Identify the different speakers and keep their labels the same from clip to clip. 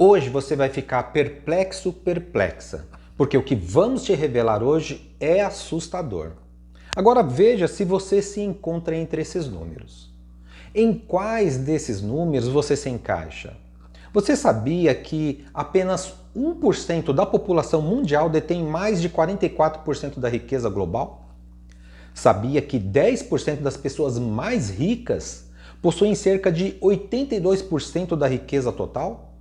Speaker 1: Hoje você vai ficar perplexo, perplexa, porque o que vamos te revelar hoje é assustador. Agora veja se você se encontra entre esses números. Em quais desses números você se encaixa? Você sabia que apenas 1% da população mundial detém mais de 44% da riqueza global? Sabia que 10% das pessoas mais ricas possuem cerca de 82% da riqueza total?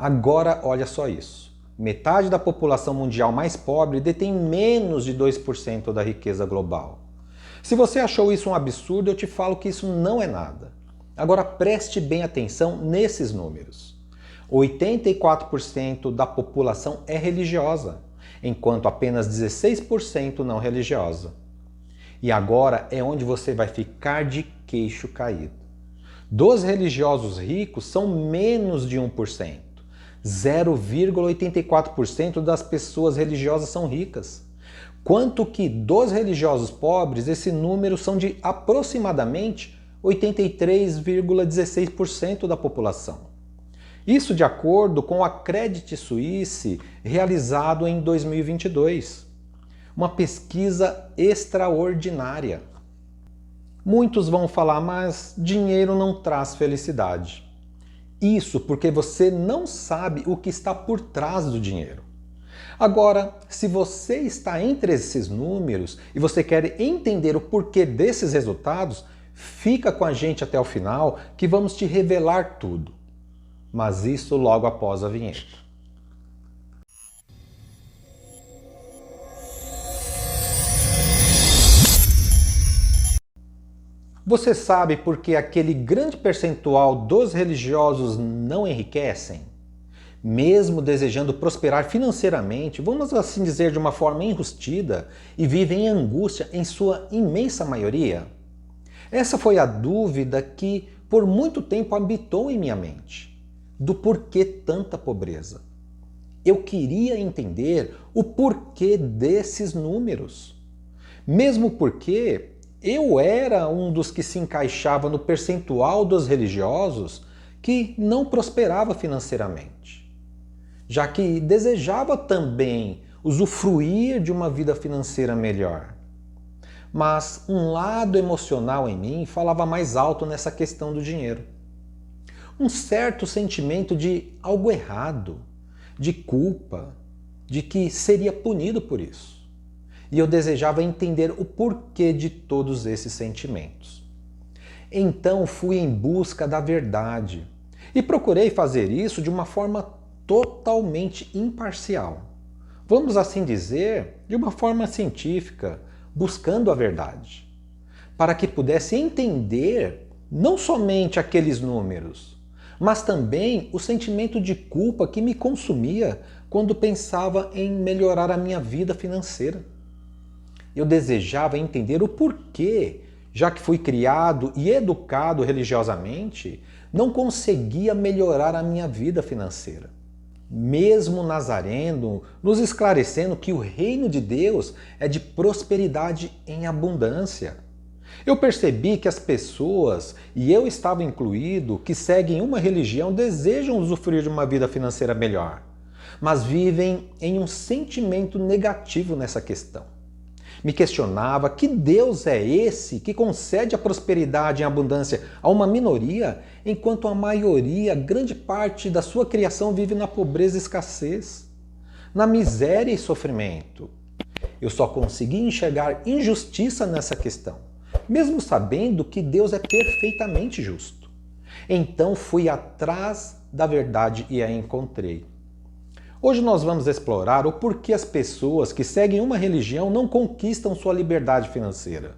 Speaker 1: Agora olha só isso. Metade da população mundial mais pobre detém menos de 2% da riqueza global. Se você achou isso um absurdo, eu te falo que isso não é nada. Agora preste bem atenção nesses números. 84% da população é religiosa, enquanto apenas 16% não religiosa. E agora é onde você vai ficar de queixo caído. Dos religiosos ricos são menos de 1%. 0,84% das pessoas religiosas são ricas. Quanto que dos religiosos pobres, esse número são de aproximadamente 83,16% da população. Isso de acordo com a Credit Suisse realizado em 2022. Uma pesquisa extraordinária. Muitos vão falar, mas dinheiro não traz felicidade. Isso porque você não sabe o que está por trás do dinheiro. Agora, se você está entre esses números e você quer entender o porquê desses resultados, fica com a gente até o final que vamos te revelar tudo. Mas isso logo após a vinheta. Você sabe por que aquele grande percentual dos religiosos não enriquecem? Mesmo desejando prosperar financeiramente, vamos assim dizer de uma forma enrustida, e vivem em angústia em sua imensa maioria? Essa foi a dúvida que por muito tempo habitou em minha mente. Do porquê tanta pobreza. Eu queria entender o porquê desses números. Mesmo porque eu era um dos que se encaixava no percentual dos religiosos que não prosperava financeiramente, já que desejava também usufruir de uma vida financeira melhor. Mas um lado emocional em mim falava mais alto nessa questão do dinheiro. Um certo sentimento de algo errado, de culpa, de que seria punido por isso. E eu desejava entender o porquê de todos esses sentimentos. Então fui em busca da verdade e procurei fazer isso de uma forma totalmente imparcial. Vamos assim dizer, de uma forma científica, buscando a verdade, para que pudesse entender não somente aqueles números, mas também o sentimento de culpa que me consumia quando pensava em melhorar a minha vida financeira. Eu desejava entender o porquê, já que fui criado e educado religiosamente, não conseguia melhorar a minha vida financeira. Mesmo Nazareno nos esclarecendo que o reino de Deus é de prosperidade em abundância. Eu percebi que as pessoas, e eu estava incluído, que seguem uma religião desejam usufruir de uma vida financeira melhor, mas vivem em um sentimento negativo nessa questão. Me questionava que Deus é esse que concede a prosperidade em abundância a uma minoria, enquanto a maioria, grande parte da sua criação vive na pobreza e escassez, na miséria e sofrimento. Eu só consegui enxergar injustiça nessa questão, mesmo sabendo que Deus é perfeitamente justo. Então fui atrás da verdade e a encontrei. Hoje nós vamos explorar o porquê as pessoas que seguem uma religião não conquistam sua liberdade financeira.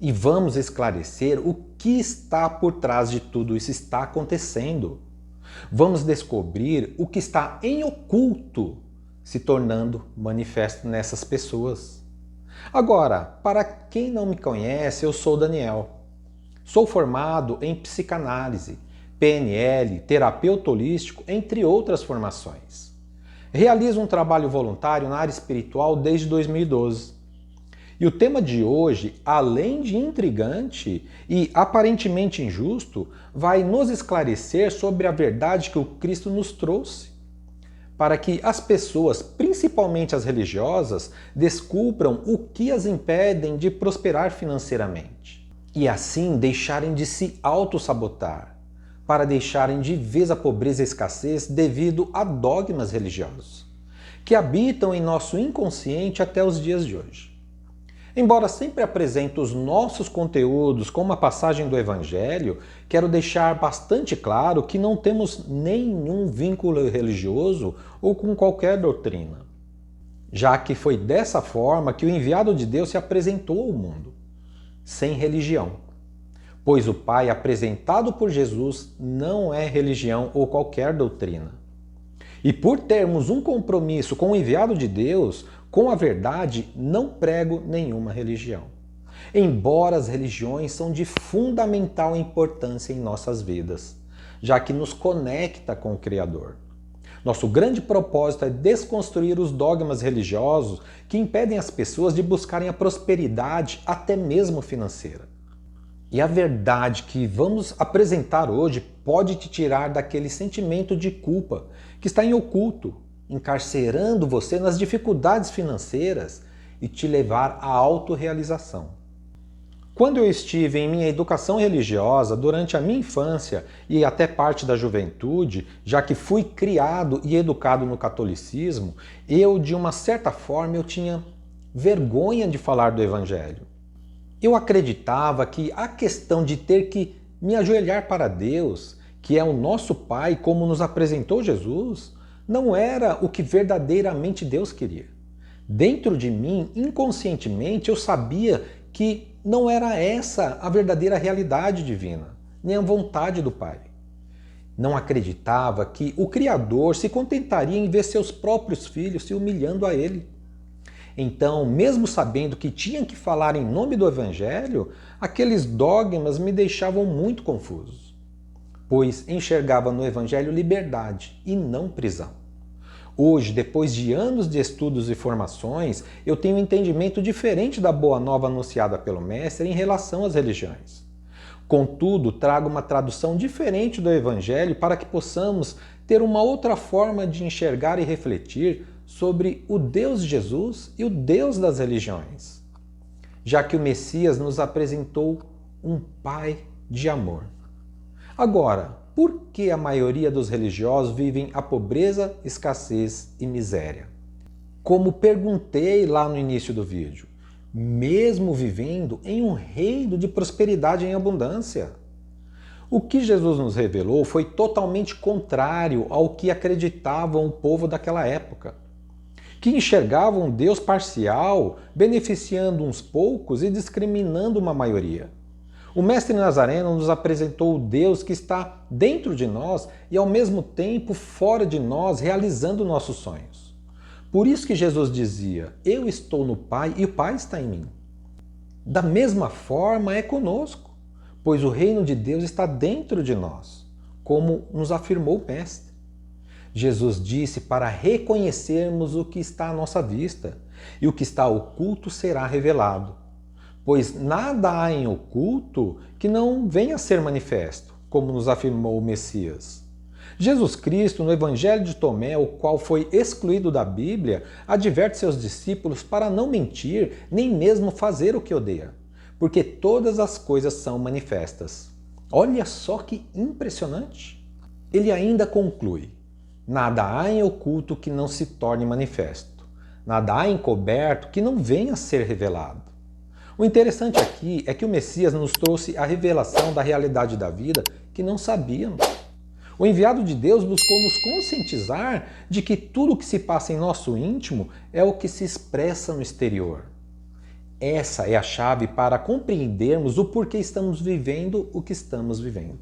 Speaker 1: E vamos esclarecer o que está por trás de tudo isso está acontecendo. Vamos descobrir o que está em oculto se tornando manifesto nessas pessoas. Agora, para quem não me conhece, eu sou Daniel. Sou formado em psicanálise, PNL, terapeuta holístico, entre outras formações. Realizo um trabalho voluntário na área espiritual desde 2012. E o tema de hoje, além de intrigante e aparentemente injusto, vai nos esclarecer sobre a verdade que o Cristo nos trouxe. para que as pessoas, principalmente as religiosas, descubram o que as impedem de prosperar financeiramente e assim deixarem de se auto-sabotar, para deixarem de vez a pobreza e a escassez devido a dogmas religiosos, que habitam em nosso inconsciente até os dias de hoje. Embora sempre apresente os nossos conteúdos com uma passagem do Evangelho, quero deixar bastante claro que não temos nenhum vínculo religioso ou com qualquer doutrina, já que foi dessa forma que o enviado de Deus se apresentou ao mundo, sem religião. Pois o Pai apresentado por Jesus não é religião ou qualquer doutrina. E por termos um compromisso com o enviado de Deus, com a verdade, não prego nenhuma religião. Embora as religiões são de fundamental importância em nossas vidas, já que nos conecta com o Criador. Nosso grande propósito é desconstruir os dogmas religiosos que impedem as pessoas de buscarem a prosperidade, até mesmo financeira. E a verdade que vamos apresentar hoje pode te tirar daquele sentimento de culpa que está em oculto, encarcerando você nas dificuldades financeiras e te levar à autorrealização. Quando eu estive em minha educação religiosa, durante a minha infância e até parte da juventude, já que fui criado e educado no catolicismo, de uma certa forma, eu tinha vergonha de falar do Evangelho. Eu acreditava que a questão de ter que me ajoelhar para Deus, que é o nosso Pai, como nos apresentou Jesus, não era o que verdadeiramente Deus queria. Dentro de mim, inconscientemente, eu sabia que não era essa a verdadeira realidade divina, nem a vontade do Pai. Não acreditava que o Criador se contentaria em ver seus próprios filhos se humilhando a Ele. Então, mesmo sabendo que tinha que falar em nome do Evangelho, aqueles dogmas me deixavam muito confusos, pois enxergava no Evangelho liberdade e não prisão. Hoje, depois de anos de estudos e formações, eu tenho um entendimento diferente da boa nova anunciada pelo Mestre em relação às religiões. Contudo, trago uma tradução diferente do Evangelho para que possamos ter uma outra forma de enxergar e refletir sobre o Deus de Jesus e o Deus das religiões, já que o Messias nos apresentou um Pai de amor. Agora, por que a maioria dos religiosos vivem a pobreza, escassez e miséria? Como perguntei lá no início do vídeo, mesmo vivendo em um reino de prosperidade em abundância. O que Jesus nos revelou foi totalmente contrário ao que acreditavam o povo daquela época, que enxergavam um Deus parcial, beneficiando uns poucos e discriminando uma maioria. O Mestre Nazareno nos apresentou o Deus que está dentro de nós e ao mesmo tempo fora de nós, realizando nossos sonhos. Por isso que Jesus dizia, eu estou no Pai e o Pai está em mim. Da mesma forma é conosco, pois o reino de Deus está dentro de nós, como nos afirmou o Mestre. Jesus disse para reconhecermos o que está à nossa vista, e o que está oculto será revelado. Pois nada há em oculto que não venha a ser manifesto, como nos afirmou o Messias. Jesus Cristo, no Evangelho de Tomé, o qual foi excluído da Bíblia, adverte seus discípulos para não mentir, nem mesmo fazer o que odeia, porque todas as coisas são manifestas. Olha só que impressionante! Ele ainda conclui, nada há em oculto que não se torne manifesto, nada há encoberto que não venha a ser revelado. O interessante aqui é que o Messias nos trouxe a revelação da realidade da vida que não sabíamos. O enviado de Deus buscou nos conscientizar de que tudo o que se passa em nosso íntimo é o que se expressa no exterior. Essa é a chave para compreendermos o porquê estamos vivendo o que estamos vivendo.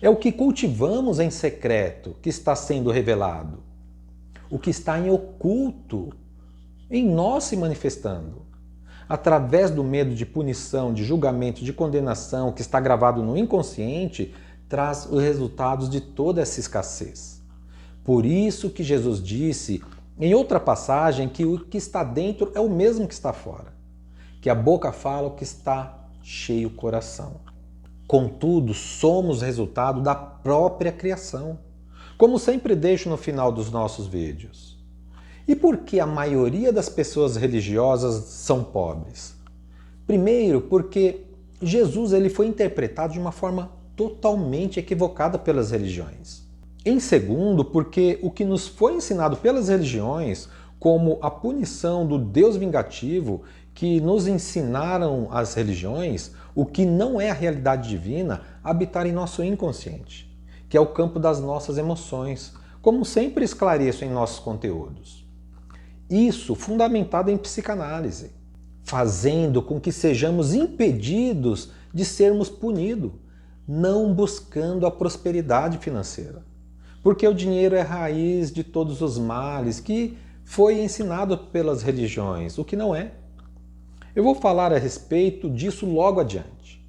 Speaker 1: É o que cultivamos em secreto que está sendo revelado. O que está em oculto em nós se manifestando. Através do medo de punição, de julgamento, de condenação que está gravado no inconsciente, traz os resultados de toda essa escassez. Por isso que Jesus disse, em outra passagem, que o que está dentro é o mesmo que está fora. Que a boca fala o que está cheio o coração. Contudo, somos resultado da própria criação. como sempre deixo no final dos nossos vídeos. E por que a maioria das pessoas religiosas são pobres? Primeiro, porque Jesus ele foi interpretado de uma forma totalmente equivocada pelas religiões. Em segundo, porque o que nos foi ensinado pelas religiões, como a punição do Deus vingativo, que nos ensinaram as religiões, o que não é a realidade divina, habitar em nosso inconsciente, que é o campo das nossas emoções, como sempre esclareço em nossos conteúdos. Isso fundamentado em psicanálise, fazendo com que sejamos impedidos de sermos punidos, não buscando a prosperidade financeira. Porque o dinheiro é a raiz de todos os males que foi ensinado pelas religiões, o que não é. Eu vou falar a respeito disso logo adiante.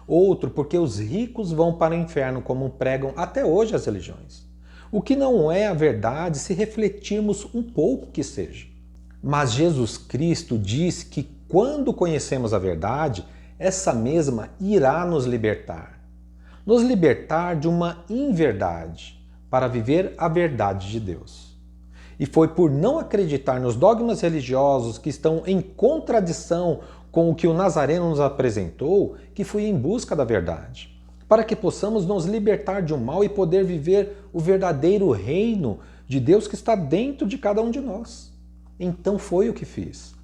Speaker 1: Outro, porque os ricos vão para o inferno, como pregam até hoje as religiões. O que não é a verdade se refletirmos um pouco que seja. Mas Jesus Cristo diz que quando conhecemos a verdade, essa mesma irá nos libertar. Nos libertar de uma inverdade, para viver a verdade de Deus. E foi por não acreditar nos dogmas religiosos que estão em contradição com o que o Nazareno nos apresentou, que fui em busca da verdade, para que possamos nos libertar de um mal e poder viver o verdadeiro reino de Deus que está dentro de cada um de nós. Então foi o que fiz.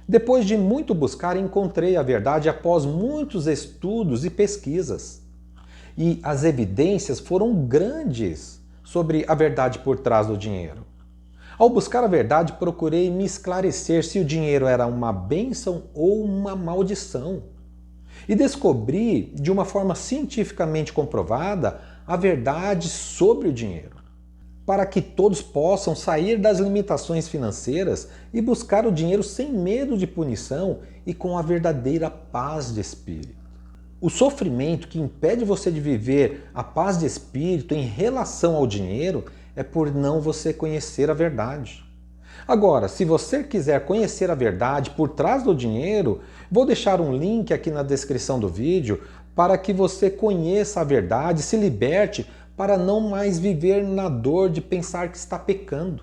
Speaker 1: Depois de muito buscar, encontrei a verdade após muitos estudos e pesquisas. E as evidências foram grandes sobre a verdade por trás do dinheiro. Ao buscar a verdade, procurei me esclarecer se o dinheiro era uma bênção ou uma maldição. E descobri, de uma forma cientificamente comprovada, a verdade sobre o dinheiro, para que todos possam sair das limitações financeiras e buscar o dinheiro sem medo de punição e com a verdadeira paz de espírito. O sofrimento que impede você de viver a paz de espírito em relação ao dinheiro é por não você conhecer a verdade. Agora, se você quiser conhecer a verdade por trás do dinheiro, vou deixar um link aqui na descrição do vídeo para que você conheça a verdade e se liberte para não mais viver na dor de pensar que está pecando.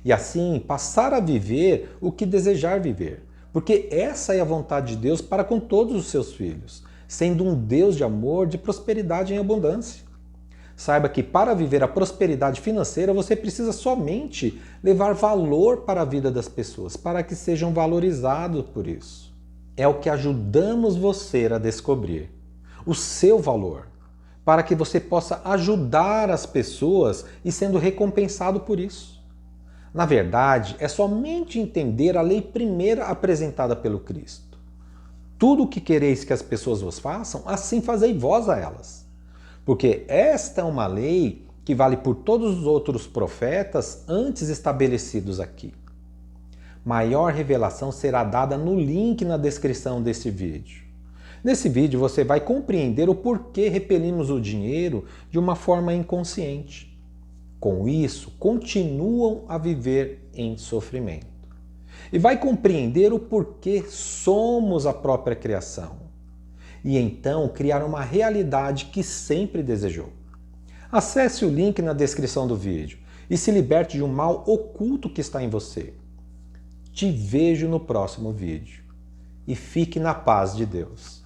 Speaker 1: E assim passar a viver o que desejar viver, porque essa é a vontade de Deus para com todos os seus filhos, sendo um Deus de amor, de prosperidade em abundância. Saiba que para viver a prosperidade financeira você precisa somente levar valor para a vida das pessoas, para que sejam valorizados por isso. É o que ajudamos você a descobrir, o seu valor, para que você possa ajudar as pessoas e sendo recompensado por isso. Na verdade, é somente entender a lei primeira apresentada pelo Cristo. Tudo o que quereis que as pessoas vos façam, assim fazei vós a elas. Porque esta é uma lei que vale por todos os outros profetas antes estabelecidos aqui. Maior revelação será dada no link na descrição deste vídeo. Nesse vídeo você vai compreender o porquê repelimos o dinheiro de uma forma inconsciente. Com isso, continuam a viver em sofrimento. E vai compreender o porquê somos a própria criação. E então criar uma realidade que sempre desejou. Acesse o link na descrição do vídeo e se liberte de um mal oculto que está em você. Te vejo no próximo vídeo. E fique na paz de Deus.